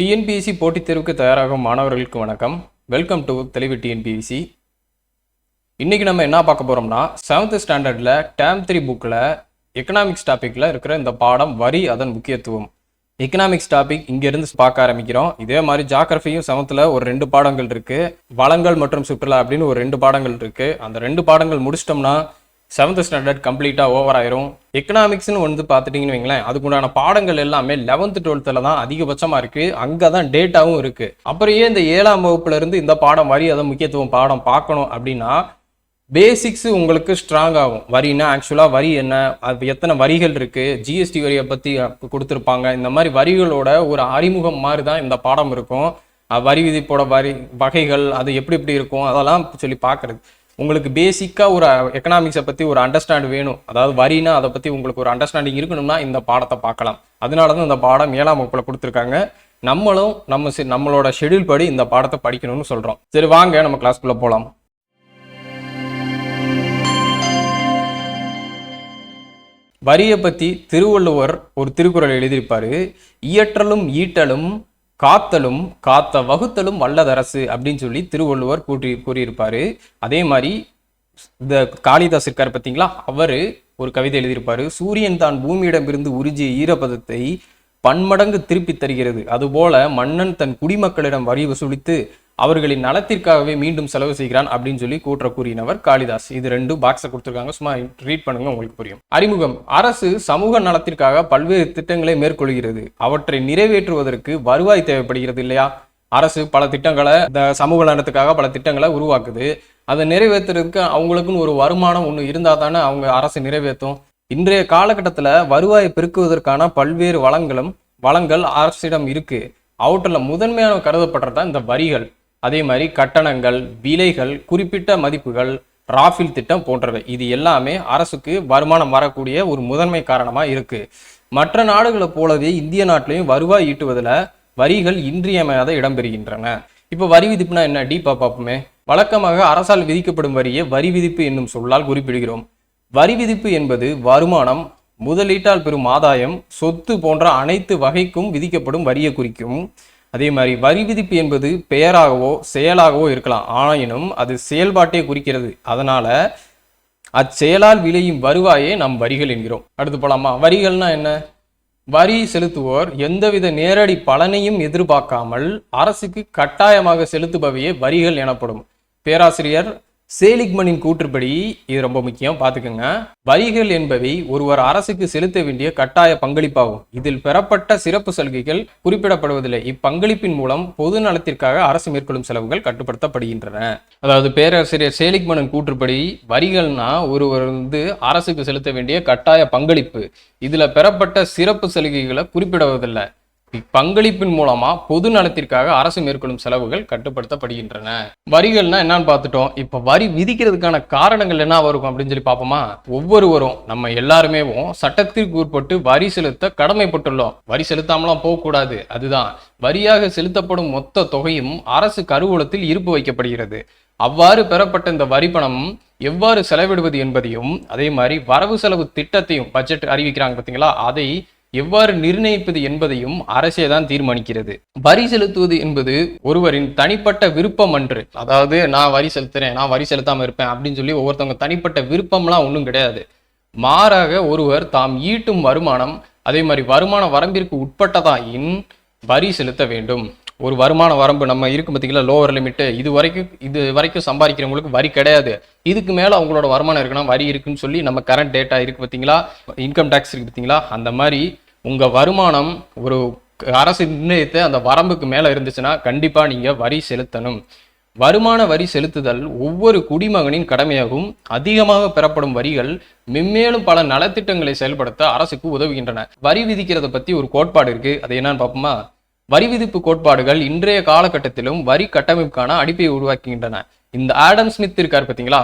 TNPSC போட்டித் தேர்வுக்கு தயாராகும் மாணவர்களுக்கு வணக்கம். வெல்கம் டு தெளிவு டிஎன்பிஎஸ்சி. இன்னைக்கு நம்ம என்ன பார்க்க போறோம்னா 7th ஸ்டாண்டர்ட்ல டேர்ம் 3 புக்கில் எக்கனாமிக்ஸ் டாபிக்ல இருக்கிற இந்த பாடம் வரி அதன் முக்கியத்துவம். எக்கனாமிக்ஸ் டாபிக் இங்கிருந்து பார்க்க ஆரம்பிக்கிறோம். இதே மாதிரி ஜாகிரபியும் 7th ஒரு 2 பாடங்கள் இருக்கு, வளங்கள் மற்றும் சுற்றுலா அப்படின்னு ஒரு 2 பாடங்கள் இருக்கு. அந்த 2 பாடங்கள் முடிச்சிட்டோம்னா 7th ஸ்டாண்டர்ட் கம்ப்ளீட்டாக ஓவர் ஆயிரும். எக்கனாமிக்ஸ்னு வந்து பார்த்துட்டிங்கன்னு வைங்களேன், அதுக்குண்டான பாடங்கள் எல்லாமே 11th 12th தான் அதிகபட்சமாக இருக்குது. அங்கே தான் டேட்டாவும் இருக்குது. அப்புறம் ஏன் இந்த 7ஆம் வகுப்புல இருந்து இந்த பாடம் வரி அதன் முக்கியத்துவம் பாடம் பார்க்கணும் அப்படின்னா, பேசிக்ஸ் உங்களுக்கு ஸ்ட்ராங் ஆகும். வரினா ஆக்சுவலாக வரி என்ன, அது எத்தனை வரிகள் இருக்குது, ஜிஎஸ்டி வரியை பற்றி கொடுத்துருப்பாங்க. இந்த மாதிரி வரிகளோட ஒரு அறிமுகம் மாதிரி தான் இந்த பாடம் இருக்கும். வரி விதிப்போட வகைகள் அது எப்படி இருக்கும் அதெல்லாம் சொல்லி பார்க்குறது. உங்களுக்கு பேசிக்காக ஒரு எக்கனாமிக்ஸை பற்றி ஒரு அண்டர்ஸ்டாண்ட் வேணும், அதாவது வரினா அதை பற்றி உங்களுக்கு ஒரு அண்டர்ஸ்டாண்டிங் இருக்கணும்னா இந்த பாடத்தை பார்க்கலாம். அதனால தான் இந்த பாடம் 7ஆம் வகுப்பில் கொடுத்துருக்காங்க. நம்மளும் நம்மளோட ஷெடியூல் படி இந்த பாடத்தை படிக்கணும்னு சொல்கிறோம். சரி வாங்க நம்ம கிளாஸ்க்குள்ளே போகலாம். வரியை பற்றி திருவள்ளுவர் ஒரு திருக்குறள் எழுதியிருப்பாரு. இயற்றலும் ஈட்டலும் காத்தலும் காத்த வகுத்தலும் வல்லதரசு அப்படின்னு சொல்லி திருவள்ளுவர் கூறியிருப்பாரு. அதே மாதிரி இந்த காளிதாஸ் இருக்கார் பார்த்தீங்களா, அவர் ஒரு கவிதை எழுதியிருப்பாரு. சூரியன் தான் பூமியிடமிருந்து உறிஞ்சிய ஈரப்பதத்தை பன்மடங்கு திருப்பி தருகிறது, அதுபோல மன்னன் தன் குடிமக்களிடம் வரி வசூலித்து அவர்களின் நலத்திற்காகவே மீண்டும் செலவு செய்கிறான் அப்படின்னு சொல்லி கூறினவர் காளிதாஸ். இது 2 பாக்ஸை கொடுத்துருக்காங்க, சும்மா ரீட் பண்ணுங்க, உங்களுக்கு புரியும். அறிமுகம். அரசு சமூக நலத்திற்காக பல்வேறு திட்டங்களை மேற்கொள்கிறது. அவற்றை நிறைவேற்றுவதற்கு வருவாய் தேவைப்படுகிறது இல்லையா? அரசு பல திட்டங்களை, இந்த சமூக நலத்துக்காக பல திட்டங்களை உருவாக்குது. அதை நிறைவேற்றுறதுக்கு அவங்களுக்குன்னு ஒரு வருமானம் ஒன்று இருந்தால் தானே அவங்க அரசு நிறைவேற்றும். இன்றைய காலகட்டத்தில் வருவாயை பெருக்குவதற்கான பல்வேறு வளங்கள் அரசிடம் இருக்கு. அவற்றில் முதன்மையான கருதப்படுறதா இந்த வரிகள். அதே மாதிரி கட்டணங்கள், விலைகள், குறிப்பிட்ட மதிப்புகள், ராஃபில் திட்டம் போன்றவை. இது எல்லாமே அரசுக்கு வருமானம் வரக்கூடிய ஒரு முதன்மை காரணமாக இருக்கு. மற்ற நாடுகளை போலவே இந்திய நாட்டிலையும் வருவாய் ஈட்டுவதில் வரிகள் இன்றியமையாத இடம்பெறுகின்றன. இப்போ வரி விதிப்புனா என்ன டீப்பா பார்ப்போமே. வழக்கமாக அரசால் விதிக்கப்படும் வரியை வரி விதிப்பு என்னும் சொல்லால் குறிப்பிடுகிறோம். வரி விதிப்பு என்பது வருமானம், முதலீட்டால் பெறும் ஆதாயம், சொத்து போன்ற அனைத்து வகைக்கும் விதிக்கப்படும் வரியை குறிக்கும். அதே மாதிரி வரி விதிப்பு என்பது பெயராகவோ செயலாகவோ இருக்கலாம், ஆயினும் அது செயல்பாட்டை குறிக்கிறது. அதனால அச்செயலால் விளையும் வருவாயே நாம் வரிகள் என்கிறோம். அடுத்து போலாமா? வரிகள்னா என்ன? வரி செலுத்துவோர் எந்தவித நேரடி பலனையும் எதிர்பார்க்காமல் அரசுக்கு கட்டாயமாக செலுத்துபவையே வரிகள் எனப்படும். பேராசிரியர் சேலிக்மனின் கூற்றுப்படி, இது ரொம்ப முக்கியம் பார்த்துக்கோங்க, வரிகள் என்பவை ஒருவர் அரசுக்கு செலுத்த வேண்டிய கட்டாய பங்களிப்பாகும். இதில் பெறப்பட்ட சிறப்பு சலுகைகள் குறிப்பிடப்படுவதில்லை. இப்பங்களிப்பின் மூலம் பொது நலத்திற்காக அரசு மேற்கொள்ளும் செலவுகள் கட்டுப்படுத்தப்படுகின்றன. அதாவது பேராசிரியர் சேலிக்மனின் கூற்றுப்படி வரிகள்னா ஒருவர் அரசுக்கு செலுத்த வேண்டிய கட்டாய பங்களிப்பு, இதுல பெறப்பட்ட சிறப்பு சலுகைகளை குறிப்பிடுவதில்லை. இப்பங்களிப்பின் மூலமா பொது நலத்திற்காக அரசு மேற்கொள்ளும் செலவுகள் கட்டுப்படுத்தப்படுகின்றன. வரிகள்னா என்னன்னு பார்த்துட்டோம். இப்ப வரி விதிக்கிறதுக்கான காரணங்கள் என்ன வரும் அப்படின்னு சொல்லி பார்ப்போமா. ஒவ்வொருவரும் நம்ம எல்லாருமே சட்டத்திற்கு உட்பட்டு வரி செலுத்த கடமைப்பட்டுள்ளோம். வரி செலுத்தாமலாம் போகக்கூடாது. அதுதான் வரியாக செலுத்தப்படும் மொத்த தொகையும் அரசு கருவூலத்தில் இருப்பு வைக்கப்படுகிறது. அவ்வாறு பெறப்பட்ட இந்த வரி பணம் எவ்வாறு செலவிடுவது என்பதையும், அதே மாதிரி வரவு செலவு திட்டத்தையும், பட்ஜெட் அறிவிக்கிறாங்க பார்த்தீங்களா, அதை எவ்வாறு நிர்ணயிப்பது என்பதையும் அரசே தான் தீர்மானிக்கிறது. வரி செலுத்துவது என்பது ஒருவரின் தனிப்பட்ட விருப்பம் அன்று. அதாவது நான் வரி செலுத்துறேன், நான் வரி செலுத்தாம இருப்பேன் அப்படின்னு சொல்லி ஒவ்வொருத்தவங்க தனிப்பட்ட விருப்பம்லாம் ஒன்றும் கிடையாது. மாறாக ஒருவர் தாம் ஈட்டும் வருமானம், அதே மாதிரி வருமான வரம்பிற்கு உட்பட்டதாயின் வரி செலுத்த வேண்டும். ஒரு வருமான வரம்பு நம்ம இருக்கு பார்த்தீங்களா, லோவர் லிமிட்டு, இது வரைக்கும் சம்பாதிக்கிறவங்களுக்கு வரி கிடையாது. இதுக்கு மேலே அவங்களோட வருமானம் இருக்குன்னா வரி இருக்குன்னு சொல்லி நம்ம கரண்ட் டேட்டா இருக்கு பார்த்தீங்களா, இன்கம் டேக்ஸ் இருக்கு பார்த்தீங்களா, அந்த மாதிரி உங்கள் வருமானம் ஒரு அரசு நிர்ணயித்த அந்த வரம்புக்கு மேலே இருந்துச்சுன்னா கண்டிப்பாக நீங்கள் வரி செலுத்தணும். வருமான வரி செலுத்துதல் ஒவ்வொரு குடிமகனின் கடமையாகும். அதிகமாக பெறப்படும் வரிகள் மென்மேலும் பல நலத்திட்டங்களை செயல்படுத்த அரசுக்கு உதவுகின்றன. வரி விதிக்கிறத பற்றி ஒரு கோட்பாடு இருக்கு, அது என்னன்னு பார்ப்போமா. வரி விதிப்பு கோட்பாடுகள் இன்றைய காலகட்டத்திலும் வரி கட்டமைப்புக்கான அடிப்படையை உருவாக்குகின்றன. இந்த ஆடம் ஸ்மித் இருக்கார் பார்த்தீங்களா,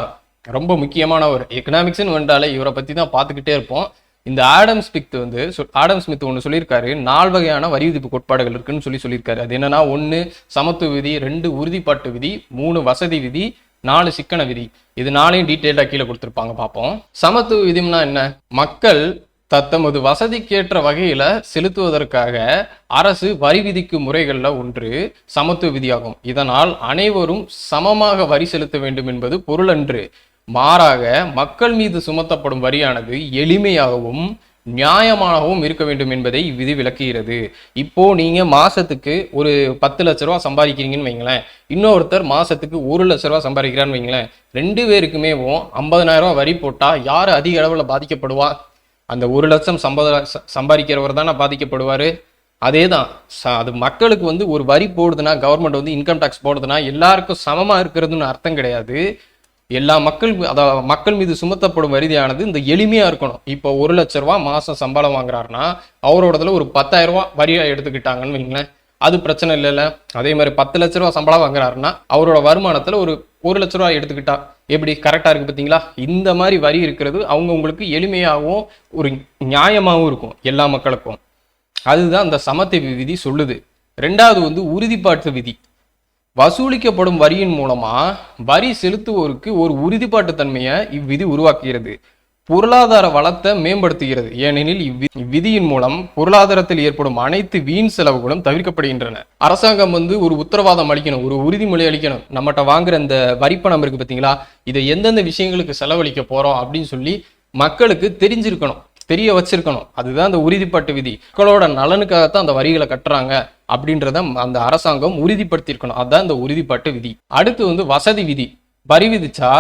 ரொம்ப முக்கியமான ஒரு எக்கனாமிக்ஸ்ன்னு வந்தாலே இவரை பற்றி தான் பார்த்துக்கிட்டே இருப்போம். இந்த ஆடம் ஸ்மித் ஒன்று சொல்லியிருக்காரு, 4 வகையான வரி விதிப்பு கோட்பாடுகள் இருக்குன்னு சொல்லியிருக்காரு. அது என்னன்னா, 1 சமத்துவ விதி, 2 உறுதிப்பாட்டு விதி, 3 வசதி விதி, 4 சிக்கன விதி. இது 4ஐயும் டீட்டெயிலாக கீழே கொடுத்துருப்பாங்க, பார்ப்போம். சமத்துவ விதினா என்ன? மக்கள் தத்தமது வசதிக்கேற்ற வகையில செலுத்துவதற்காக அரசு வரி விதிக்கும் முறைகள்ல ஒன்று சமத்துவ விதியாகும். இதனால் அனைவரும் சமமாக வரி செலுத்த வேண்டும் என்பது பொருளன்று. மாறாக மக்கள் மீது சுமத்தப்படும் வரியானது எளிமையாகவும் நியாயமாகவும் இருக்க வேண்டும் என்பதை இவ்விதி விளக்குகிறது. இப்போ நீங்க மாசத்துக்கு ஒரு 10 லட்ச ரூபா சம்பாதிக்கிறீங்கன்னு வைங்களேன், இன்னொருத்தர் மாசத்துக்கு 1 லட்ச ரூபா சம்பாதிக்கிறான்னு வைங்களேன், 2 பேருக்குமே 50,000 ரூபா வரி போட்டா யார் அதிக அளவுல பாதிக்கப்படுவா? அந்த 1 லட்சம் சம்பாதிக்கிறவர் தானே பாதிக்கப்படுவாரு. அதே தான் அது மக்களுக்கு ஒரு வரி போடுதுன்னா, கவர்மெண்ட் இன்கம் டேக்ஸ் போடுதுன்னா எல்லாருக்கும் சமமா இருக்கிறதுன்னு அர்த்தம் கிடையாது. எல்லா மக்கள் மீது சுமத்தப்படும் வரியானது இந்த எளிமையா இருக்கணும். இப்போ 1 லட்ச ரூபா மாசம் சம்பளம் வாங்குறாருன்னா அவரோடதுல ஒரு 10,000 ரூபா வரியா எடுத்துக்கிட்டாங்கன்னு வைங்களேன், அது பிரச்சனை இல்லைல்ல. அதே மாதிரி 10 லட்ச ரூபா சம்பளம் வாங்குறாருன்னா அவரோட வருமானத்துல ஒரு 1 லட்ச ரூபா எடுத்துக்கிட்டா எப்படி கரெக்டா இருக்கு பார்த்தீங்களா? இந்த மாதிரி வரி இருக்கிறது உங்களுக்கு எளிமையாகவும் ஒரு நியாயமாகவும் இருக்கும் எல்லா மக்களுக்கும். அதுதான் அந்த சமத்துவ விதி சொல்லுது. ரெண்டாவது உறுதிப்பாட்டு விதி. வசூலிக்கப்படும் வரியின் மூலமா வரி செலுத்துவோருக்கு ஒரு உறுதிப்பாட்டு தன்மையை இவ்விதி உருவாக்குகிறது. பொருளாதார வளத்தை மேம்படுத்துகிறது. ஏனெனில் இவ்விதியின் மூலம் பொருளாதாரத்தில் ஏற்படும் அனைத்து வீண் செலவுகளும் தவிர்க்கப்படுகின்றன. அரசாங்கம் ஒரு உத்தரவாதம் அளிக்கணும், ஒரு உறுதிமொழி அளிக்கணும். நம்மகிட்ட வாங்குற இந்த வரிப்பணம் இருக்கு பார்த்தீங்களா, இதை எந்தெந்த விஷயங்களுக்கு செலவழிக்க போறோம் அப்படின்னு சொல்லி மக்களுக்கு தெரிஞ்சிருக்கணும், தெரிய வச்சிருக்கணும். அதுதான் அந்த உறுதிப்பாட்டு விதி. மக்களோட நலனுக்காகத்தான் அந்த வரிகளை கட்டுறாங்க அப்படின்றத அந்த அரசாங்கம் உறுதிப்படுத்தியிருக்கணும். அதுதான் இந்த உறுதிப்பாட்டு விதி. அடுத்து வசதி விதி. வரி விதிச்சா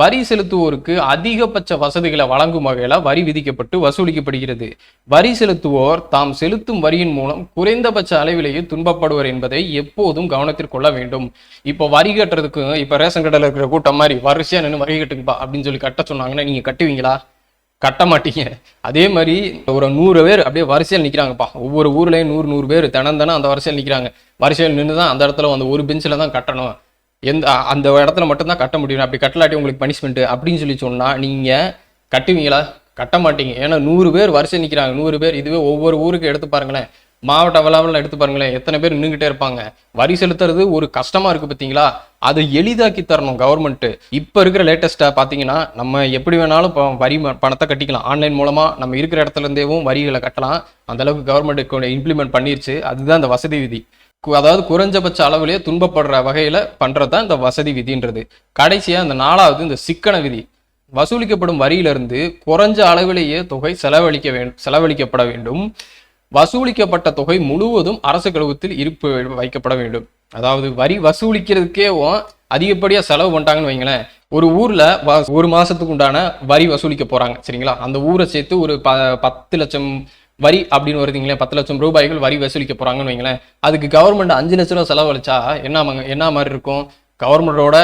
வரி செலுத்துவோருக்கு அதிகபட்ச வசதிகளை வழங்கும் வகையில வரி விதிக்கப்பட்டு வசூலிக்கப்படுகிறது. வரி செலுத்துவோர் தாம் செலுத்தும் வரியின் மூலம் குறைந்தபட்ச அளவிலேயே துன்பப்படுவர் என்பதை எப்போதும் கவனத்தில் கொள்ள வேண்டும். இப்போ வரி கட்டுறதுக்கு இப்ப ரேஷன் கடையில் இருக்கிற கூட்டம் மாதிரி வரிசையா நின்று வரி கட்டுங்கப்பா அப்படின்னு சொல்லி கட்ட சொன்னாங்கன்னா நீங்க கட்டுவீங்களா? கட்ட மாட்டீங்க. அதே மாதிரி ஒரு 100 பேர் அப்படியே வரிசையில் நிற்கிறாங்கப்பா. ஒவ்வொரு ஊர்லேயும் 100 பேர் தினம் அந்த வரிசையில் நிற்கிறாங்க. வரிசையில் நின்று தான் அந்த இடத்துல ஒரு பெஞ்சில் தான் கட்டணும், அந்த இடத்துல மட்டும்தான் கட்ட முடியும், அப்படி கட்டலாட்டி உங்களுக்கு பனிஷ்மெண்ட் அப்படின்னு சொல்லி சொன்னால் நீங்கள் கட்டுவீங்களா? கட்ட மாட்டீங்க. ஏன்னா 100 பேர் வரிசை நிற்கிறாங்க. 100 பேர். இதுவே ஒவ்வொரு ஊருக்கு எடுத்து பாருங்களேன், மாவட்ட அளவில் எடுத்து பாருங்களேன், எத்தனை பேர் நின்றுகிட்டே இருப்பாங்க. வரி செலுத்துறது ஒரு கஷ்டமா இருக்கு பார்த்தீங்களா? அதை எளிதாக்கி தரணும் கவர்மெண்ட். இப்போ இருக்கிற லேட்டஸ்டா பார்த்தீங்கன்னா நம்ம எப்படி வேணாலும் வரி பணத்தை கட்டிக்கலாம். ஆன்லைன் மூலமா நம்ம இருக்கிற இடத்துல இருந்தேவும் வரிகளை கட்டலாம். அந்த அளவுக்கு கவர்மெண்ட் இம்ப்ளிமெண்ட் பண்ணிருச்சு. அதுதான் இந்த வசதி விதி. அதாவது குறைஞ்சபட்ச அளவிலேயே துன்பப்படுற வகையில பண்றதுதான் இந்த வசதி விதின்றது. கடைசியா இந்த 4வது இந்த சிக்கன விதி. வசூலிக்கப்படும் வரியிலிருந்து குறைஞ்ச அளவிலேயே தொகை செலவழிக்கப்பட வேண்டும். வசூலிக்கப்பட்ட தொகை முழுவதும் அரசு கழுவத்தில் இருப்பு வைக்கப்பட வேண்டும். அதாவது வரி வசூலிக்கிறதுக்கே அதிகப்படியா செலவு பண்ணிட்டாங்கன்னு வைங்களேன், ஒரு ஊர்ல ஒரு மாசத்துக்கு உண்டான வரி வசூலிக்க போறாங்க சரிங்களா? அந்த ஊரை சேர்த்து ஒரு 10 லட்சம் வரி அப்படின்னு வருதுங்களேன், 10 லட்சம் ரூபாய்கள் வரி வசூலிக்க போறாங்கன்னு வைங்களேன். அதுக்கு கவர்மெண்ட் 5 லட்ச ரூபா செலவழிச்சா என்ன மாதிரி இருக்கும்? கவர்மெண்டோட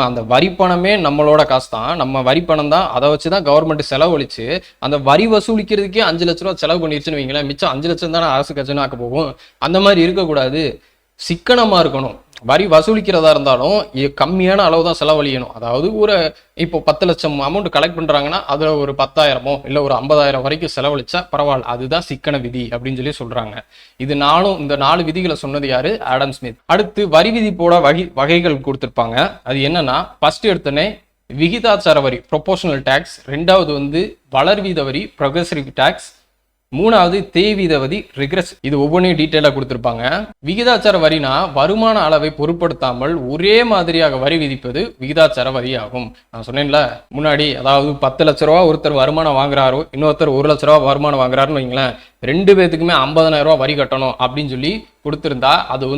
அந்த வரி பணமே நம்மளோட காசு தான், நம்ம வரி பணம் தான். அதை வச்சுதான் கவர்மெண்ட் செலவழிச்சு அந்த வரி வசூலிக்கிறதுக்கே 5 லட்ச ரூபா செலவு பண்ணிருச்சுன்னு வைங்களேன், மிச்சம் 5 லட்சம் தானே அரசு கஜனாக்க போகும். அந்த மாதிரி இருக்கக்கூடாது, சிக்கனமா இருக்கணும். வரி வசூலிக்கிறதா இருந்தாலும் கம்மியான அளவு தான் செலவழியணும். அதாவது இப்போ 10 லட்சம் அமௌண்ட் கலெக்ட் பண்றாங்கன்னா அதுல ஒரு 10,000 இல்ல ஒரு 50,000 வரைக்கும் செலவழிச்சா பரவாயில்ல. அதுதான் சிக்கன விதி அப்படின்னு சொல்லி சொல்றாங்க. இந்த 4 விதிகளை சொன்னது யாரு? Adam Smith. அடுத்து வரி விதிப்போட வகைகள் கொடுத்திருப்பாங்க. அது என்னன்னா, ஃபர்ஸ்ட் எடுத்தோடனே விகிதாச்சார வரி ப்ரொபோஷனல் டாக்ஸ், 2வது வளர்வீத வரி ப்ரொக்ரெசிவ் டாக்ஸ், 3வது தேய்வீத வரி ரிக்ரெஸ். இது ஒவ்வொன்றையும் டீட்டெயிலாக கொடுத்துருப்பாங்க. விகிதாச்சார வரினா வருமான அளவை பொருட்படுத்தாமல் ஒரே மாதிரியாக வரி விதிப்பது விகிதாச்சார வரி ஆகும். நான் சொன்னேன்ல முன்னாடி, அதாவது 10 லட்ச ரூபா ஒருத்தர் வருமானம் வாங்குறாரோ, இன்னொருத்தர் 1 லட்ச ரூபா வருமானம் வாங்குறாருன்னு வைங்களேன், 2 பேத்துக்குமே 50,000 ரூபா வரி கட்டணும் அப்படின்னு சொல்லி கொடுத்துருந்தா அது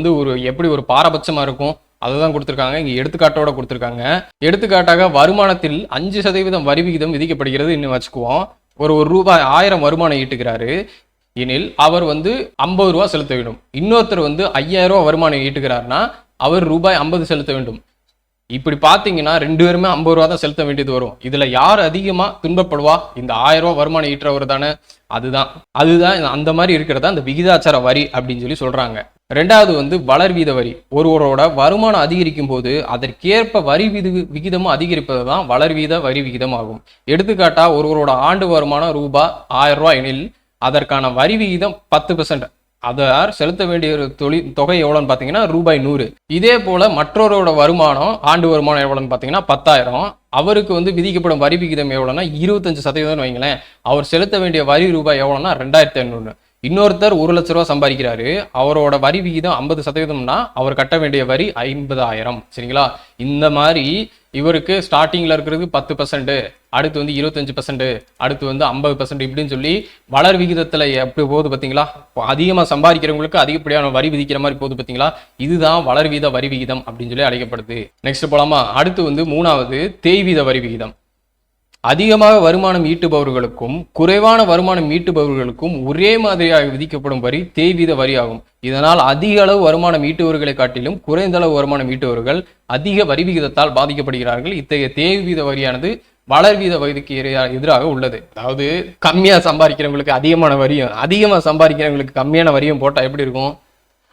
எப்படி ஒரு பாரபட்சமா இருக்கும்? அதுதான் கொடுத்துருக்காங்க. இங்க எடுத்துக்காட்டோட கொடுத்துருக்காங்க. எடுத்துக்காட்டாக வருமானத்தில் 5% வரி விகிதம் விதிக்கப்படுகிறது இன்னும் வச்சுக்குவோம். ஒரு ரூபாய் 1000 வருமானம் ஈட்டுகிறாரு எனில் அவர் 50 ரூபா செலுத்த வேண்டும். இன்னொருத்தர் 5,000 ரூபா வருமானம் ஈட்டுகிறார்னா அவர் ரூபாய் 50 செலுத்த வேண்டும். இப்படி பாத்தீங்கன்னா 2 பேருமே 50 ரூபா தான் செலுத்த வேண்டியது வரும். இதுல யார் அதிகமா துன்பப்படுவா? இந்த 1000 ரூபா வருமானம் ஈட்டுறவர் தானே. அதுதான் அந்த மாதிரி இருக்கிறதா அந்த விகிதாச்சார வரி அப்படின்னு சொல்லி சொல்றாங்க. 2வது வளர்வீத வரி. ஒருவரோட வருமானம் அதிகரிக்கும் போது அதற்கேற்ப வரி விகிதமும் அதிகரிப்பது தான் வளர்வீத வரி விகிதம் ஆகும். எடுத்துக்காட்டா ஒருவரோட ஆண்டு வருமானம் ரூபாய் 1000 ரூபாய் எனில் அதற்கான வரி விகிதம் 10%. அதை செலுத்த வேண்டிய ஒரு தொகை எவ்வளோன்னு பார்த்தீங்கன்னா ரூபாய் 100. இதே போல மற்றவரோட வருமானம் ஆண்டு வருமானம் எவ்வளோன்னு பார்த்தீங்கன்னா 10,000. அவருக்கு வந்து விதிக்கப்படும் வரி விகிதம் எவ்வளோன்னா 25% வைங்களேன். அவர் செலுத்த வேண்டிய வரி ரூபாய் எவ்வளோன்னா 2,500. இன்னொருத்தர் 1 லட்ச ரூபா சம்பாதிக்கிறாரு, அவரோட வரி விகிதம் 50%னா அவர் கட்ட வேண்டிய வரி 50,000. சரிங்களா? இந்த மாதிரி இவருக்கு ஸ்டார்டிங்ல இருக்கிறது 10%, அடுத்து வந்து 25%, அடுத்து வந்து 50% இப்படின்னு சொல்லி வளர் விகிதத்துல எப்படி போகுது பார்த்தீங்களா? அதிகமாக சம்பாதிக்கிறவங்களுக்கு அதிகப்படியான வரி விதிக்கிற மாதிரி போகுது பார்த்தீங்களா? இதுதான் வளர்வீத வரி விகிதம் அப்படின்னு சொல்லி அழைக்கப்படுது. நெக்ஸ்ட் போலாமா? அடுத்து வந்து 3வது தேய்வீத வரி விகிதம். அதிகமாக வருமானம் ஈட்டுபவர்களுக்கும் குறைவான வருமானம் ஈட்டுபவர்களுக்கும் ஒரே மாதிரியாக விதிக்கப்படும் வரி தேய்வீத வரி ஆகும். இதனால் அதிக அளவு வருமானம் ஈட்டுபவர்களை காட்டிலும் குறைந்த அளவு வருமானம் ஈட்டுபவர்கள் அதிக வரி விகிதத்தால் பாதிக்கப்படுகிறார்கள். இத்தகைய தேய்வீத வரியானது வளர்வீத வரிக்கு எதிராக உள்ளது. அதாவது கம்மியா சம்பாதிக்கிறவங்களுக்கு அதிகமான வரியும், அதிகமா சம்பாதிக்கிறவங்களுக்கு கம்மியான வரியும் போட்டா எப்படி இருக்கும்?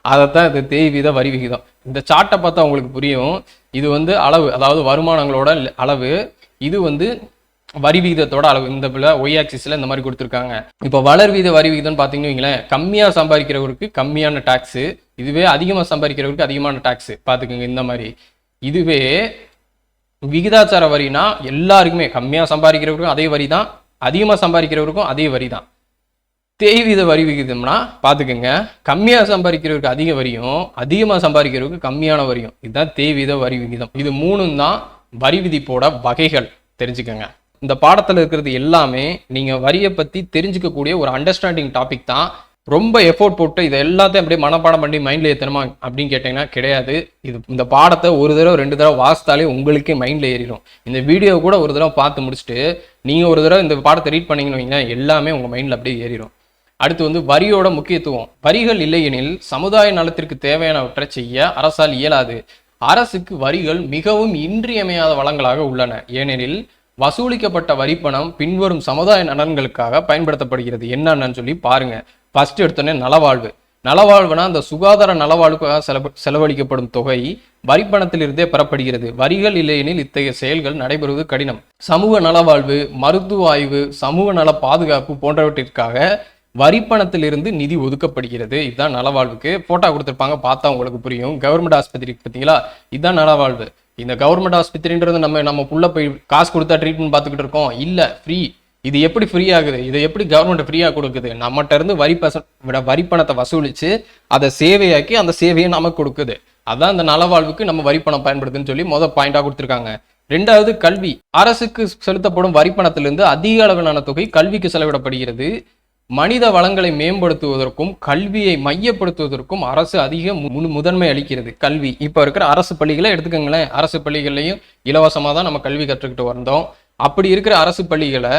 அதைத்தான் இது தேய்வீத வரி விகிதம். இந்த சார்ட்டை பார்த்தா உங்களுக்கு புரியும். இது வந்து அளவு, அதாவது வருமானங்களோட அளவு. இது வந்து வரி விகிதத்தோட அளவு. இந்த ஒய் ஆக்சிஸ்ல இந்த மாதிரி கொடுத்துருக்காங்க. இப்போ வளர் வீத வரி விகிதம்னு பார்த்தீங்கன்னு வைங்களேன், கம்மியா சம்பாதிக்கிறவருக்கு கம்மியான டாக்ஸ், இதுவே அதிகமாக சம்பாதிக்கிறவருக்கு அதிகமான டாக்ஸ் பார்த்துக்கோங்க. இந்த மாதிரி இதுவே விகிதாச்சார வரினா எல்லாருக்குமே கம்மியா சம்பாதிக்கிறவருக்கும் அதே வரி தான், அதிகமாக சம்பாதிக்கிறவருக்கும் அதே வரி தான். தேய்வீத வரி விகிதம்னா பார்த்துக்கோங்க, கம்மியாக சம்பாதிக்கிறவருக்கு அதிக வரியும் அதிகமாக சம்பாதிக்கிறவருக்கு கம்மியான வரியும். இதுதான் தேய்வீத வரி விகிதம். இது 3ம் தான் வரி விதிப்போட வகைகள். தெரிஞ்சுக்கோங்க. இந்த பாடத்தில் இருக்கிறது எல்லாமே நீங்கள் வரியை பற்றி தெரிஞ்சுக்கக்கூடிய ஒரு அண்டர்ஸ்டாண்டிங் டாபிக் தான். ரொம்ப எஃபோர்ட் போட்டு இதை எல்லாத்தையும் அப்படியே மனப்பாடம் பண்ணி மைண்டில் ஏற்றணுமா அப்படின்னு கேட்டிங்கன்னா கிடையாது. இந்த பாடத்தை ஒரு தடவை 2 தடவை வாசித்தாலே உங்களுக்கே மைண்டில் ஏறிடும். இந்த வீடியோ கூட ஒரு தடவை பார்த்து முடிச்சுட்டு நீங்கள் ஒரு தடவை இந்த பாடத்தை ரீட் பண்ணிங்கன்னு வைங்கன்னா எல்லாமே உங்கள் மைண்டில் அப்படியே ஏறிடும். அடுத்து வந்து வரியோட முக்கியத்துவம். வரிகள் இல்லையெனில் சமுதாய நலத்திற்கு தேவையானவற்றை செய்ய அரசால் இயலாது. அரசுக்கு வரிகள் மிகவும் இன்றியமையாத வளங்களாக உள்ளன. ஏனெனில் வசூலிக்கப்பட்ட வரிப்பணம் பின்வரும் சமுதாய நலன்களுக்காக பயன்படுத்தப்படுகிறது. என்னன்னு சொல்லி பாருங்க. ஃபர்ஸ்ட் எடுத்தோன்னே நலவாழ்வு. நலவாழ்வுனா அந்த சுகாதார நலவாழ்வுக்காக செலவழிக்கப்படும் தொகை வரிப்பணத்திலிருந்தே பெறப்படுகிறது. வரிகள் இல்லையெனில் இத்தகைய செயல்கள் நடைபெறுவது கடினம். சமூக நலவாழ்வு, மருத்துவ ஆய்வு, சமூக நல பாதுகாப்பு போன்றவற்றிற்காக வரிப்பணத்திலிருந்து நிதி ஒதுக்கப்படுகிறது. இதுதான் நலவாழ்வுக்கு. போட்டோ கொடுத்துருப்பாங்க, பார்த்தா உங்களுக்கு புரியும். கவர்மெண்ட் ஆஸ்பத்திரி பார்த்தீங்களா, இதுதான் நலவாழ்வு. இந்த கவர்மெண்ட் ஆஸ்பத்திரின்றது நம்ம புள்ள போய் காசு கொடுத்தா ட்ரீட்மெண்ட் பார்த்துக்கிட்டு இருக்கோம், இல்லை ஃப்ரீ. இது எப்படி ஃப்ரீ ஆகுது? இதை எப்படி கவர்மெண்ட் ஃப்ரீயாக கொடுக்குது? நம்மகிட்ட இருந்து வரிப்பணத்தை வசூலிச்சு அதை சேவையாக்கி அந்த சேவையை நமக்கு கொடுக்குது. அதான் இந்த நலவாழ்வுக்கு நம்ம வரிப்பணம் பயன்படுதுன்னு சொல்லி பாயிண்டா கொடுத்துருக்காங்க. 2வது கல்வி. அரசுக்கு செலுத்தப்படும் வரிப்பணத்திலிருந்து அதிக அளவிலான தொகை கல்விக்கு செலவிடப்படுகிறது. மனித வளங்களை மேம்படுத்துவதற்கும் கல்வியை மையப்படுத்துவதற்கும் அரசு அதிக முதன்மை அளிக்கிறது. கல்வி இப்போ இருக்கிற அரசு பள்ளிகளை எடுத்துக்கோங்களேன். அரசு பள்ளிகள்லையும் இலவசமாக தான் நம்ம கல்வி கற்றுக்கிட்டு வந்தோம். அப்படி இருக்கிற அரசு பள்ளிகளை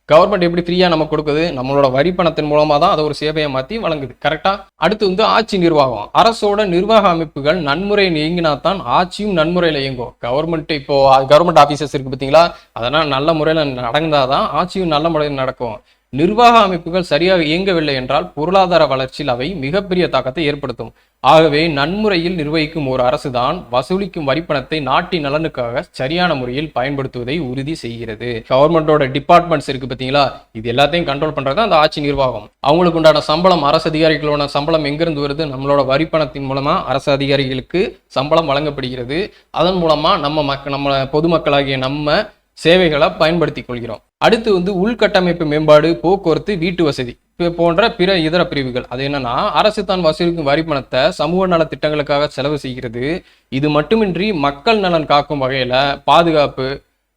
கவர்மெண்ட் எப்படி ஃப்ரீயா நமக்கு கொடுக்குது? நம்மளோட வரி பணத்தின் மூலமா தான் அதை ஒரு சேவையை மாற்றி வழங்குது. கரெக்டா? அடுத்து வந்து ஆட்சி நிர்வாகம். அரசோட நிர்வாக அமைப்புகள் நன்முறை இயங்கினாத்தான் ஆட்சியும் நன்முறையில் இயங்கும். கவர்மெண்ட் இப்போ கவர்மெண்ட் ஆபீசர்ஸ் இருக்கு பார்த்தீங்களா, அதெல்லாம் நல்ல முறையில் நடந்தாதான் ஆட்சியும் நல்ல முறையில் நடக்கும். நிர்வாக அமைப்புகள் சரியாக இயங்கவில்லை என்றால் பொருளாதார வளர்ச்சியில் அவை மிகப்பெரிய தாக்கத்தை ஏற்படுத்தும். ஆகவே நன்முறையில் நிர்வகிக்கும் ஒரு அரசுதான் வசூலிக்கும் வரிப்பணத்தை நாட்டின் நலனுக்காக சரியான முறையில் பயன்படுத்துவதை உறுதி செய்கிறது. கவர்மெண்டோட டிபார்ட்மெண்ட்ஸ் இருக்கு பார்த்தீங்களா, இது எல்லாத்தையும் கண்ட்ரோல் பண்றது அந்த ஆட்சி நிர்வாகம். அவங்களுக்கு உண்டான சம்பளம், அரசு அதிகாரிகளோட சம்பளம் எங்கிருந்து வருது? நம்மளோட வரிப்பணத்தின் மூலமா அரசு அதிகாரிகளுக்கு சம்பளம் வழங்கப்படுகிறது. அதன் மூலமா நம்ம பொதுமக்களாகிய நம்ம சேவைகளை பயன்படுத்திக் கொள்கிறோம். அடுத்து வந்து உள்கட்டமைப்பு மேம்பாடு, போக்குவரத்து, வீட்டு வசதி போன்ற பிற இதர பிரிவுகள். அது என்னன்னா, அரசு தான் வசூலிக்கும் வரிப்பணத்தை சமூக நல திட்டங்களுக்காக செலவு செய்கிறது. இது மட்டுமின்றி மக்கள் நலன் காக்கும் வகையில பாதுகாப்பு,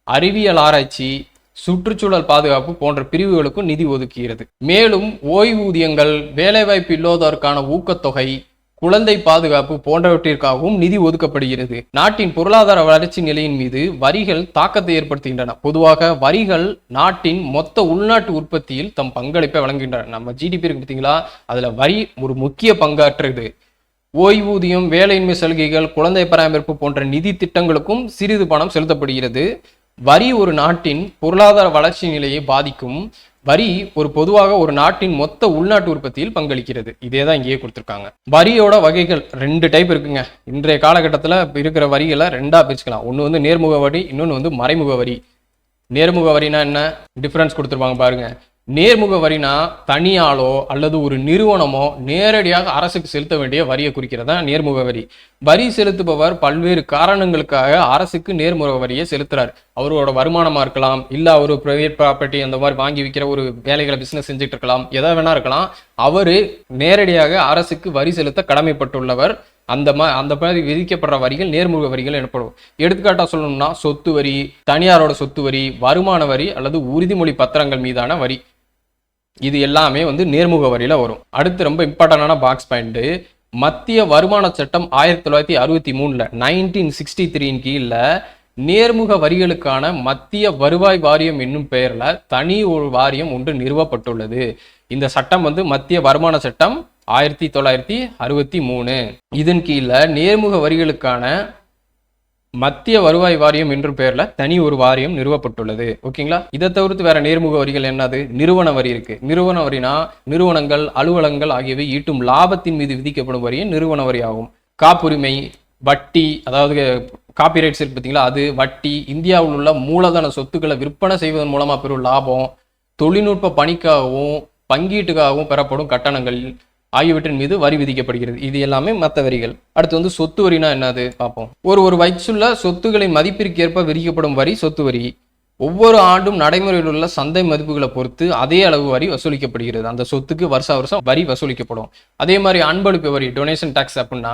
அறிவியல் ஆராய்ச்சி, சுற்றுச்சூழல் பாதுகாப்பு போன்ற பிரிவுகளுக்கும் நிதி ஒதுக்குகிறது. மேலும் ஓய்வூதியங்கள், வேலைவாய்ப்பு இல்லாதோருக்கான ஊக்கத்தொகை, குழந்தை பாதுகாப்பு போன்றவற்றிற்காகவும் நிதி ஒதுக்கப்படுகிறது. நாட்டின் பொருளாதார வளர்ச்சி நிலையின் மீது வரிகள் தாக்கத்தை ஏற்படுத்துகின்றன. பொதுவாக வரிகள் நாட்டின் மொத்த உள்நாட்டு உற்பத்தியில் தம் பங்களிப்பை வழங்குகின்றன. நம்ம ஜிடிபி இருக்கு பார்த்தீங்களா, அதுல வரி ஒரு முக்கிய பங்காற்றுது. ஓய்வூதியம், வேலையின்மை சலுகைகள், குழந்தை பராமரிப்பு போன்ற நிதி திட்டங்களுக்கும் சிறிது பணம் செலுத்தப்படுகிறது. வரி ஒரு நாட்டின் பொருளாதார வளர்ச்சி நிலையை பாதிக்கும். வரி பொதுவாக ஒரு நாட்டின் மொத்த உள்நாட்டு உற்பத்தியில் பங்களிக்கிறது. இதே தான் இங்கேயே கொடுத்துருக்காங்க. வரியோட வகைகள் 2 டைப் இருக்குங்க. இன்றைய காலகட்டத்தில் இருக்கிற வரிகளை 2ஆ பிரிச்சுக்கலாம். ஒன்று வந்து நேர்முக வரி, இன்னொன்று வந்து மறைமுக வரி. நேர்முக வரினா என்ன? டிஃபரன்ஸ் கொடுத்துருப்பாங்க பாருங்க. நேர்முக வரினா தனியாளோ அல்லது ஒரு நிறுவனமோ நேரடியாக அரசுக்கு செலுத்த வேண்டிய வரியை குறிக்கிறதா நேர்முக வரி. வரி செலுத்துபவர் பல்வேறு காரணங்களுக்காக அரசுக்கு நேர்முக வரியை செலுத்துறாரு. அவரோட வருமானமா இருக்கலாம், இல்ல அவரு பிரைவேட் ப்ராப்பர்ட்டி அந்த மாதிரி வாங்கி விற்கிற ஒரு வேலைகளை பிசினஸ் செஞ்சுட்டு இருக்கலாம், எதா வேணா இருக்கலாம். அவரு நேரடியாக அரசுக்கு வரி செலுத்த கடமைப்பட்டுள்ளவர். அந்த மாதிரி விதிக்கப்படுற வரிகள் நேர்முக வரிகள் எனப்படும். எடுத்துக்காட்டா சொல்லணும்னா சொத்து வரி, தனியாரோட சொத்து வரி, வருமான வரி அல்லது உறுதிமொழி பத்திரங்கள் மீதான வரி, இது எல்லாமே நேர்முக வரியில வரும். அடுத்து ரொம்ப இம்பார்ட்டன்டான பாக்ஸ் பாயிண்ட், மத்திய வருமான சட்டம் 1963 1963 கீழ நேர்முக வரிகளுக்கான மத்திய வருவாய் வாரியம் என்னும் பெயர்ல தனி ஒரு வாரியம் ஒன்று நிறுவப்பட்டுள்ளது. இந்த சட்டம் மத்திய வருமான சட்டம் 1963. இதன் கீழ நேர்முக வரிகளுக்கான மத்திய வருவாய் வாரியம் என்ற பெயர்ல தனி ஒரு வாரியம் நிறுவப்பட்டுள்ளது. ஓகேங்களா? இதை தவிர்த்து வேற நேர்முக வரிகள் என்னது? நிறுவன வரி இருக்கு. நிறுவன வரினா நிறுவனங்கள், அலுவலகங்கள் ஆகியவை ஈட்டும் லாபத்தின் மீது விதிக்கப்படும் வரியே நிறுவன வரி ஆகும். காப்புரிமை, வட்டி, அதாவது காப்பிரைட்ஸ் இருக்கு பார்த்தீங்களா, அது வட்டி, இந்தியாவில் உள்ள மூலதன சொத்துக்களை விற்பனை செய்வதன் மூலமா பெறும் லாபம், தொழில்நுட்ப பணிக்காகவும் பங்கீட்டுக்காகவும் பெறப்படும் கட்டணங்கள் ஆகியவற்றின் மீது வரி விதிக்கப்படுகிறது. இது எல்லாமே மற்ற வரிகள். அடுத்து சொத்து வரினா என்னது பார்ப்போம். ஒரு வயசுள்ள சொத்துக்களின் மதிப்பிற்கு ஏற்ப விதிக்கப்படும் வரி சொத்து வரி. ஒவ்வொரு ஆண்டும் நடைமுறையில் உள்ள சந்தை மதிப்புகளை பொறுத்து அதே அளவு வரி வசூலிக்கப்படுகிறது. அந்த சொத்துக்கு வருஷம் வரி வசூலிக்கப்படும். அதே மாதிரி அன்பளிப்பு வரி, டொனேஷன் டாக்ஸ் அப்படின்னா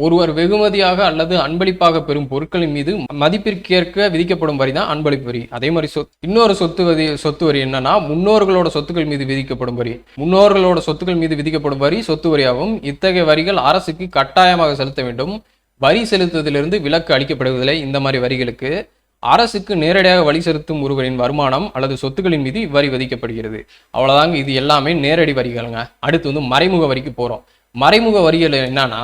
ஒருவர் வெகுமதியாக அல்லது அன்பளிப்பாக பெறும் பொருட்களின் மீது மதிப்பிற்கேற்க விதிக்கப்படும் வரி தான் அன்பளிப்பு வரி. அதே மாதிரி இன்னொரு சொத்து வரி என்னன்னா முன்னோர்களோட சொத்துக்கள் மீது விதிக்கப்படும் வரி. முன்னோர்களோட சொத்துக்கள் மீது விதிக்கப்படும் வரி சொத்து வரியாகும். இத்தகைய வரிகள் அரசுக்கு கட்டாயமாக செலுத்த வேண்டும். வரி செலுத்துவதிலிருந்து விலக்கு அளிக்கப்படுவதில்லை. இந்த மாதிரி வரிகளுக்கு அரசுக்கு நேரடியாக வரி செலுத்தும் ஒருவரின் வருமானம் அல்லது சொத்துக்களின் மீது வரி விதிக்கப்படுகிறது. அவ்வளவுதாங்க, இது எல்லாமே நேரடி வரிகளுங்க. அடுத்து மறைமுக வரிக்கு போறோம். மறைமுக வரிகள் என்னன்னா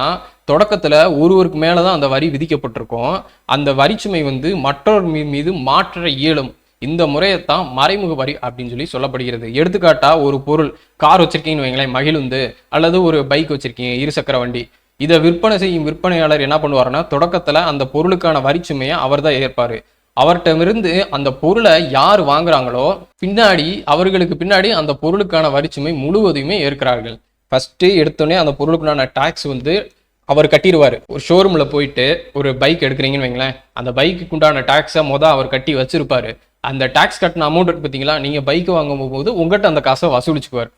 தொடக்கத்துல ஒருவருக்கு மேலதான் அந்த வரி விதிக்கப்பட்டிருக்கும். அந்த வரிச்சுமை மற்றொரு மீது மாற்ற இயலும். இந்த முறையைத்தான் மறைமுக வரி அப்படின்னு சொல்லப்படுகிறது. எடுத்துக்காட்டா ஒரு பொருள், கார் வச்சிருக்கீங்கன்னு வைங்களேன், மகிழுந்து, அல்லது ஒரு பைக் வச்சிருக்கீங்க, இருசக்கர வண்டி, இதை விற்பனை செய்யும் விற்பனையாளர் என்ன பண்ணுவாருன்னா தொடக்கத்துல அந்த பொருளுக்கான வரிச்சுமையை அவர் தான் ஏற்பாரு. அவர்கிட்டமிருந்து அந்த பொருளை யார் வாங்குறாங்களோ அவர்களுக்கு பின்னாடி அந்த பொருளுக்கான வரிச்சுமை முழுவதுமே ஏற்கிறார்கள். ஃபர்ஸ்ட் எடுத்தோடனே அந்த பொருளுக்குண்டான டாக்ஸ் அவர் கட்டிடுவார். ஒரு ஷோரூம்ல போயிட்டு ஒரு பைக் எடுக்கிறீங்கன்னு வைங்களேன், அந்த பைக்கு உண்டான டாக்ஸை அவர் கட்டி வச்சிருப்பாரு. அந்த டாக்ஸ் கட்டின அமௌண்ட் இருக்கு பார்த்தீங்களா, நீங்க பைக் வாங்கும் போது உங்கள்கிட்ட அந்த காசை வசூலிச்சுக்குவார்.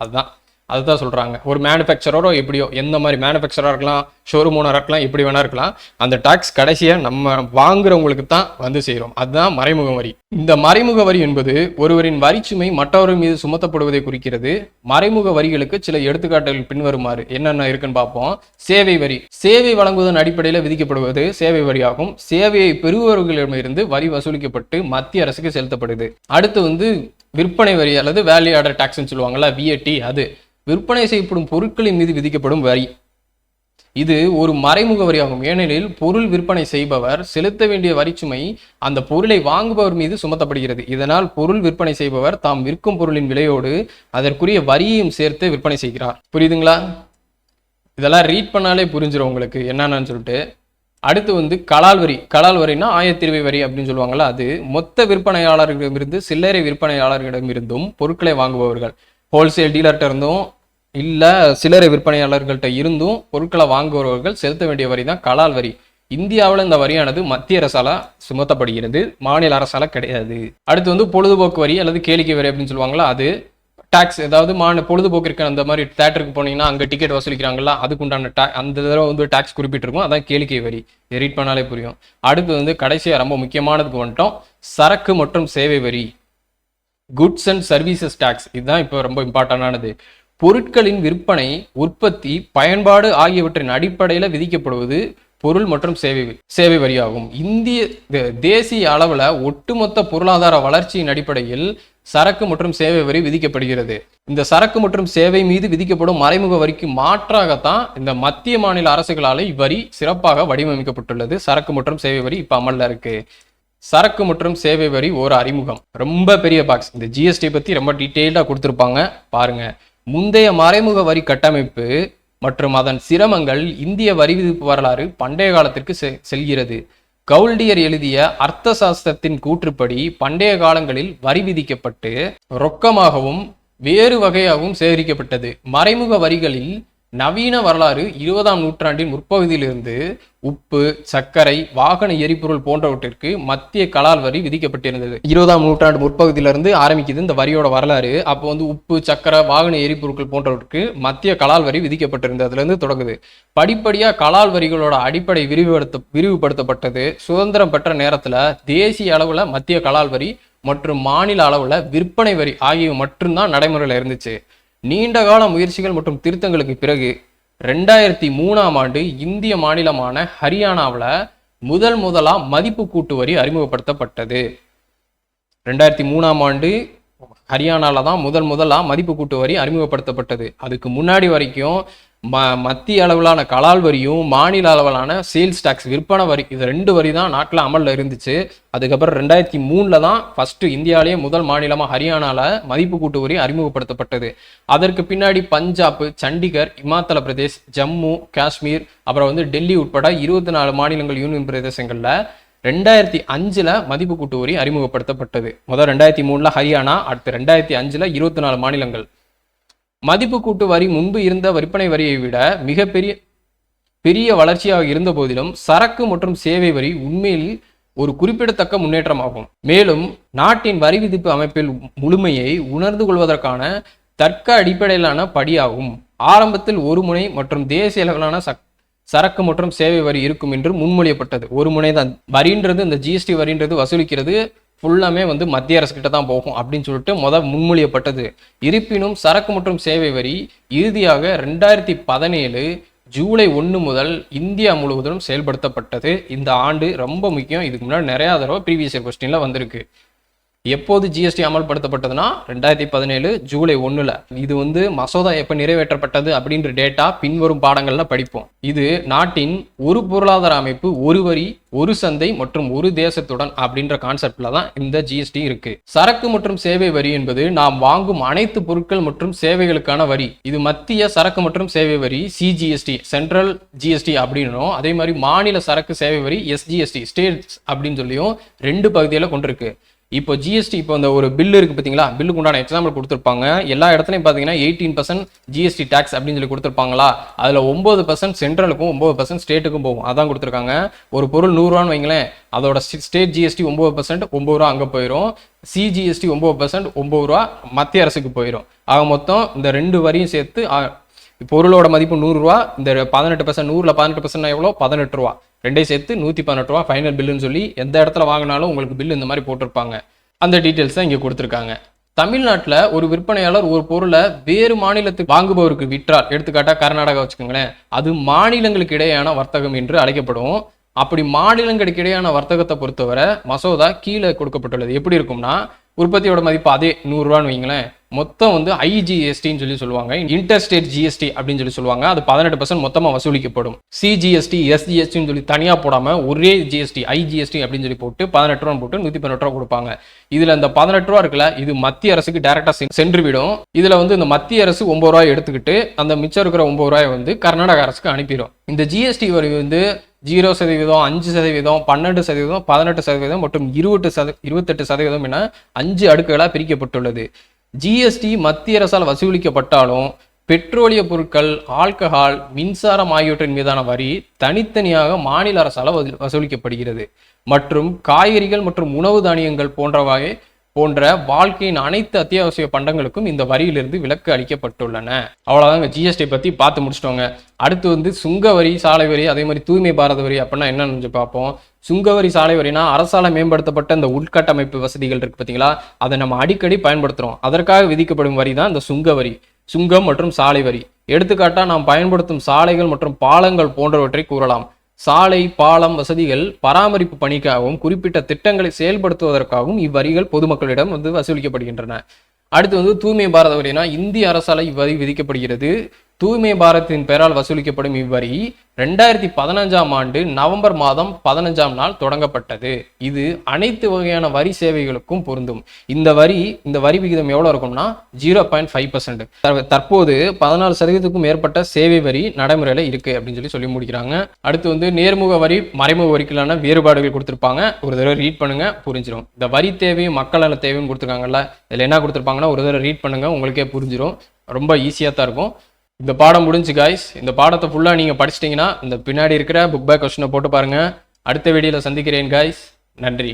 அதுதான் சொல்றாங்க. ஒரு மேனுஃபேக்சரரோ எப்படியோ, எந்த மாதிரி மேனுஃபேக்சரா இருக்கலாம், ஷோரூம் ஓனரா இருக்கலாம், எப்படி வேணா இருக்கலாம், அந்த டாக்ஸ் கடைசியா நம்ம வாங்குறவங்களுக்கு தான் சேரும். அதுதான் மறைமுக வரி. இந்த மறைமுக வரி என்பது ஒருவரின் வரிச்சுமை மற்றவர்கள் மீது சுமத்தப்படுவதை குறிக்கிறது. மறைமுக வரிகளுக்கு சில எடுத்துக்காட்டுகள் பின்வருமாறு என்னென்ன இருக்குன்னு பார்ப்போம். சேவை வரி, சேவை வழங்குவதன் அடிப்படையில் விதிக்கப்படுவது சேவை வரியாகும். சேவையை பெறுபவர்களிடமிருந்து வரி வசூலிக்கப்பட்டு மத்திய அரசுக்கு செலுத்தப்படுது. அடுத்து விற்பனை வரி அல்லது வேல்யூ ஆடட் டாக்ஸ்ன்னு சொல்லுவாங்கல்ல, விஏடி. அது விற்பனை செய்யப்படும் பொருட்களின் மீது விதிக்கப்படும் வரி. இது ஒரு மறைமுக வரியாகும். ஏனெனில் பொருள் விற்பனை செய்பவர் செலுத்த வேண்டிய வரிச்சுமை அந்த பொருளை வாங்குபவர் மீது சுமத்தப்படுகிறது. இதனால் பொருள் விற்பனை செய்பவர் தாம் விற்கும் பொருளின் விலையோடு அதற்குரிய வரியையும் சேர்த்து விற்பனை செய்கிறார். புரியுதுங்களா? இதெல்லாம் ரீட் பண்ணாலே புரிஞ்சிடும் உங்களுக்கு என்னன்னு சொல்லிட்டு. அடுத்து கலால் வரி. கலால் வரினா ஆயத்தீர்வை வரி அப்படின்னு சொல்லுவாங்கல்ல, அது மொத்த விற்பனையாளர்களிடமிருந்து சில்லறை விற்பனையாளர்களிடமிருந்தும் பொருட்களை வாங்குபவர்கள், ஹோல்சேல் டீலர்கிட்ட இருந்தும் இல்ல சில்லறை விற்பனையாளர்கள்ட்ட இருந்தும் பொருட்களை வாங்குபவர்கள் செலுத்த வேண்டிய வரி தான் கலால் வரி. இந்தியாவில் இந்த வரியானது மத்திய அரசால சுமத்தப்படுகிறது, மாநில அரசால கிடையாது. அடுத்து பொழுதுபோக்கு வரி அல்லது கேளிக்கை வரி அப்படின்னு சொல்லுவாங்களா, அது டாக்ஸ். ஏதாவது பொழுதுபோக்கு இருக்க அந்த மாதிரி தேட்டருக்கு போனீங்கன்னா அங்கே டிக்கெட் வசூலிக்கிறாங்களா, அதுக்குண்டான அந்த தடவை டாக்ஸ் குறிப்பிட்டிருக்கும், அதான் கேளிக்கை வரி. ரீட் பண்ணாலே புரியும். அடுத்து கடைசியாக ரொம்ப முக்கியமானதுக்கு வந்துட்டோம், சரக்கு மற்றும் சேவை வரி, குட்ஸ் அண்ட் சர்வீசஸ் டாக்ஸ். இதுதான் இப்போ ரொம்ப இம்பார்ட்டன்டானது. பொருட்களின் விற்பனை, உற்பத்தி, பயன்பாடு ஆகியவற்றின் அடிப்படையில் விதிக்கப்படுவது பொருள் மற்றும் சேவை வரியாகும். தேசிய அளவில் ஒட்டுமொத்த பொருளாதார வளர்ச்சியின் அடிப்படையில் சரக்கு மற்றும் சேவை வரி விதிக்கப்படுகிறது. இந்த சரக்கு மற்றும் சேவை மீது விதிக்கப்படும் மறைமுக வரிக்கு மாற்றாகத்தான் இந்த மத்திய மாநில அரசுகளால் இவ்வரி சிறப்பாக வடிவமைக்கப்பட்டுள்ளது. சரக்கு மற்றும் சேவை வரி இப்ப அமல்ல இருக்கு. சரக்கு மற்றும் சேவை வரி ஒரு அறிமுகம், ரொம்ப பெரிய பாக்ஸ். இந்த ஜிஎஸ்டி பத்தி ரொம்ப டீட்டெயில்டா கொடுத்துருப்பாங்க பாருங்க. முந்தைய மறைமுக வரி கட்டமைப்பு மற்றும் அதன் சிரமங்கள் இந்திய வரி விதிப்பு வரலாறு பண்டைய காலத்திற்கு செல்கிறது. கவுல்டியர் எழுதிய அர்த்த சாஸ்திரத்தின் கூற்றுப்படி பண்டைய காலங்களில் வரி விதிக்கப்பட்டு ரொக்கமாகவும் வேறு வகையாகவும் சேகரிக்கப்பட்டது. மறைமுக வரிகளில் நவீன வரலாறு 20ஆம் நூற்றாண்டின் முற்பகுதியிலிருந்து உப்பு, சர்க்கரை, வாகன எரிபொருள் போன்றவற்றிற்கு மத்திய கலால் வரி விதிக்கப்பட்டிருந்தது. 20ஆம் நூற்றாண்டு முற்பகுதியிலிருந்து ஆரம்பிக்குது இந்த வரியோட வரலாறு. அப்போ வந்து உப்பு, சர்க்கரை, வாகன எரிபொருட்கள் போன்றவற்றுக்கு மத்திய கலால் வரி விதிக்கப்பட்டிருந்தது. அதுல இருந்து தொடங்குது. படிப்படியா கலால் வரிகளோட அடிப்படை விரிவுபடுத்தப்பட்டது. சுதந்திரம் பெற்ற நேரத்துல தேசிய அளவுல மத்திய கலால் வரி மற்றும் மாநில அளவுல விற்பனை வரி ஆகியவை மட்டும்தான் நடைமுறையில் இருந்துச்சு. நீண்டகால முயற்சிகள் மற்றும் திருத்தங்களுக்கு பிறகு 2003ஆம் ஆண்டு இந்திய மாநிலமான ஹரியானாவில் முதலா மதிப்பு கூட்டு வரி அறிமுகப்படுத்தப்பட்டது. 2003ஆம் ஆண்டு ஹரியானால தான் முதலா மதிப்பு கூட்டு வரி அறிமுகப்படுத்தப்பட்டது. அதுக்கு முன்னாடி வரைக்கும் மத்திய அளவிலான கலால் வரியும் மாநில அளவிலான சேல்ஸ் டாக்ஸ் விற்பனை வரி, இது 2 வரி தான் நாட்டில் அமலில் இருந்துச்சு. அதுக்கப்புறம் 2003 தான் ஃபர்ஸ்ட் இந்தியாவிலேயே முதல் மாநிலமாக ஹரியானால மதிப்பு கூட்டு வரி அறிமுகப்படுத்தப்பட்டது. அதற்கு பின்னாடி பஞ்சாப், சண்டிகர், இமாச்சல பிரதேஷ், ஜம்மு காஷ்மீர், அப்புறம் வந்து டெல்லி உட்பட 24 மாநிலங்கள் யூனியன் பிரதேசங்களில் 2005 மதிப்பு கூட்டு வரி அறிமுகப்படுத்தப்பட்டது. முதல் 2003 ஹரியானா, அடுத்து 2005 24 மாநிலங்கள். மதிப்பு கூட்டு வரி முன்பு இருந்த விற்பனை வரியை விட பெரிய வளர்ச்சியாக இருந்த போதிலும் சரக்கு மற்றும் சேவை வரி உண்மையில் ஒரு குறிப்பிடத்தக்க முன்னேற்றமாகும். மேலும் நாட்டின் வரி விதிப்பு அமைப்பில் முழுமையை உணர்ந்து கொள்வதற்கான தர்க்க அடிப்படையிலான படியாகும். ஆரம்பத்தில் ஒரு முனை மற்றும் தேசிய அளவிலான சரக்கு மற்றும் சேவை வரி இருக்கும் என்று முன்மொழியப்பட்டது. ஒரு முனை தான் வரின்றது, இந்த ஜிஎஸ்டி வரின்றது வசூலிக்கிறது ஃபுல்லாமே வந்து மத்திய அரசு கிட்ட தான் போகும் அப்படின்னு சொல்லிட்டு முன்மொழியப்பட்டது. இருப்பினும் சரக்கு மற்றும் சேவை வரி இறுதியாக 2017 ஜூலை 1 முதல் இந்தியா முழுவதும் செயல்படுத்தப்பட்டது. இந்த ஆண்டு ரொம்ப முக்கியம். இதுக்கு முன்னாடி நிறைய தடவை ப்ரீவியஸ் இயர் கொஸ்டின்ல வந்திருக்கு. எப்போது ஜிஎஸ்டி அமல்படுத்தப்பட்டதுன்னா 2017 ஜூலை 1. இது வந்து மசோதா எப்ப நிறைவேற்றப்பட்டது அப்படின்ற டேட்டா பின்வரும் பாடங்கள்ல படிப்போம். இது நாட்டின் ஒரு பொருளாதார அமைப்பு, ஒரு வரி, ஒரு சந்தை மற்றும் ஒரு தேசத்துடன் அப்படின்ற கான்செப்ட்ல தான் இந்த ஜிஎஸ்டி இருக்கு. சரக்கு மற்றும் சேவை வரி என்பது நாம் வாங்கும் அனைத்து பொருட்கள் மற்றும் சேவைகளுக்கான வரி. இது மத்திய சரக்கு மற்றும் சேவை வரி சிஜிஎஸ்டி, சென்ட்ரல் ஜிஎஸ்டி அப்படின்னும், அதே மாதிரி மாநில சரக்கு சேவை வரி எஸ்ஜிஎஸ்டி, ஸ்டேட்ஸ் அப்படின்னு சொல்லியும் 2 பகுதியில கொண்டிருக்கு. இப்போ ஜிஎஸ்டி, இப்போ இந்த ஒரு பில்லு இருக்கு பார்த்தீங்களா, பில்லுக்கு உண்டான எக்ஸாம்பிள் கொடுத்துருப்பாங்க. எல்லா இடத்துலையும் பார்த்தீங்கன்னா 18% ஜிஎஸ்டி டேக்ஸ் அப்படின்னு சொல்லி கொடுத்துருப்பாங்களா, அதில் 9% சென்ட்ரலுக்கும் 9% ஸ்டேட்டுக்கும் போகும். அதான் கொடுத்துருக்காங்க. ஒரு பொருள் 100 ரூபான்னு வைங்களேன், அதோட ஸ்டேட் ஜிஎஸ்டி 9%, 9 ரூபா அங்கே போயிடும். சிஜிஎஸ்டி 9%, 9 ரூபா மத்திய அரசுக்கு போயிடும். ஆக மொத்தம் இந்த 2 வரியும் சேர்த்து பொருளோட மதிப்பு 100 ரூபா, இந்த 18%, 100ல் 18% எவ்வளோ, 18 ரூபா, ரெண்டையும் சேர்த்து 118 ரூபா ஃபைனல் பில்லுன்னு சொல்லி எந்த இடத்துல வாங்கினாலும் உங்களுக்கு பில் இந்த மாதிரி போட்டிருப்பாங்க. அந்த டீட்டெயில்ஸ் தான் இங்கே கொடுத்துருக்காங்க. தமிழ்நாட்டில் ஒரு விற்பனையாளர் ஒரு பொருளை வேறு மாநிலத்துக்கு வாங்குபவருக்கு விற்றார், எடுத்துக்காட்டா கர்நாடகா வச்சுக்கோங்களேன், அது மாநிலங்களுக்கு இடையேயான வர்த்தகம் என்று அழைக்கப்படும். அப்படி மாநிலங்களுக்கு இடையான வர்த்தகத்தை பொறுத்தவரை மசோதா கீழே கொடுக்கப்பட்டுள்ளது. எப்படி இருக்கும்னா, உற்பத்தியோட மதிப்பு அதே 100 ரூபான்னு வைங்களேன், மொத்தம் வந்து ஐஜிஎஸ்டின்னு சொல்லி சொல்லுவாங்க, இன்டர்ஸ்டேட் ஜிஎஸ்டி அப்படின்னு சொல்லி சொல்லுவாங்க. அது 18% மொத்தமாக வசூலிக்கப்படும். சிஜிஎஸ்டி, எஸ்ஜிஎஸ்டின்னு சொல்லி தனியாக போடாமல் ஒரே ஜிஎஸ்டி ஐஜிஎஸ்டி அப்படின்னு சொல்லி போட்டு 18 ரூபா போட்டு 118 ரூபா கொடுப்பாங்க. இதில் இந்த 18 ரூபா இருக்குல்ல, இது மத்திய அரசுக்கு டைரக்டாக சென்றுவிடும். இதில் வந்து இந்த மத்திய அரசு 9 ரூபாய் எடுத்துக்கிட்டு அந்த மிச்சம் இருக்கிற 9 ரூபாய் வந்து கர்நாடக அரசுக்கு அனுப்பிடும். இந்த ஜிஎஸ்டி வரி வந்து 0%, 5%, 12%, 18% மற்றும் 28% என 5 அடுக்குகளாக பிரிக்கப்பட்டுள்ளது. ஜிஎஸ்டி மத்திய அரசால் வசூலிக்கப்பட்டாலும் பெட்ரோலிய பொருட்கள், ஆல்கஹால், மின்சாரம் ஆகியவற்றின் மீதான வரி தனித்தனியாக மாநில அரசால் வசூலிக்கப்படுகிறது. மற்றும் காய்கறிகள் மற்றும் உணவு தானியங்கள் போன்ற வாழ்க்கையின் அனைத்து அத்தியாவசிய பண்டங்களுக்கும் இந்த வரியிலிருந்து விலக்கு அளிக்கப்பட்டுள்ளன. அவ்வளவுதாங்க ஜிஎஸ்டி பத்தி பார்த்து முடிச்சிட்டோங்க. அடுத்து வந்து சுங்கவரி, சாலை வரி, அதே மாதிரி தூய்மை பாரத வரி அப்படின்னா என்னன்னு பார்ப்போம். சுங்கவரி, சாலை வரினா அரசால மேம்படுத்தப்பட்ட இந்த உள்கட்டமைப்பு வசதிகள் இருக்கு பார்த்தீங்களா, அதை நம்ம அடிக்கடி பயன்படுத்துறோம். அதற்காக விதிக்கப்படும் வரி தான் இந்த சுங்கவரி, சுங்கம் மற்றும் சாலை வரி. எடுத்துக்காட்டா நாம் பயன்படுத்தும் சாலைகள் மற்றும் பாலங்கள் போன்றவற்றை கூறலாம். சாலை, பாலம் வசதிகள் பராமரிப்பு பணிக்காகவும் குறிப்பிட்ட திட்டங்களை செயல்படுத்துவதற்காகவும் இவ்வரிகள் பொதுமக்களிடம் வந்து வசூலிக்கப்படுகின்றன. அடுத்து வந்து தூய்மை பாரத வரினா இந்திய அரசால் இவ்வரி விதிக்கப்படுகிறது. தூய்மை பாரத்தின் பெயரால் வசூலிக்கப்படும் இவ்வரி 2015ஆம் ஆண்டு நவம்பர் மாதம் 15ஆம் நாள் தொடங்கப்பட்டது. இது அனைத்து வகையான வரி சேவைகளுக்கும் பொருந்தும். இந்த வரி விகிதம் எவ்வளவு இருக்கும்னா 0.5%. தற்போது 14% மேற்பட்ட சேவை வரி நடைமுறையில இருக்கு அப்படின்னு சொல்லி முடிக்கிறாங்க. அடுத்து நேர்முக வரி மறைமுக வரிக்கான வேறுபாடுகள் கொடுத்திருப்பாங்க. ஒரு தடவை ரீட் பண்ணுங்க, புரிஞ்சிடும். இந்த வரி தேவையும் மக்கள் நல தேவையும் கொடுத்துருக்காங்கல்ல, இதுல என்ன கொடுத்திருப்பாங்கன்னா ஒரு தடவை ரீட் பண்ணுங்க, உங்களுக்கே புரிஞ்சிடும். ரொம்ப ஈஸியா தான் இருக்கும். இந்த பாடம் முடிஞ்சு காய்ஸ். இந்த பாடத்தை ஃபுல்லா நீங்க படிச்சிட்டீங்கன்னா இந்த பின்னாடி இருக்கிற புக் பேக் கொஸ்டினை போட்டு பாருங்க. அடுத்த வீடியோல சந்திக்கிறேன் காய்ஸ். நன்றி.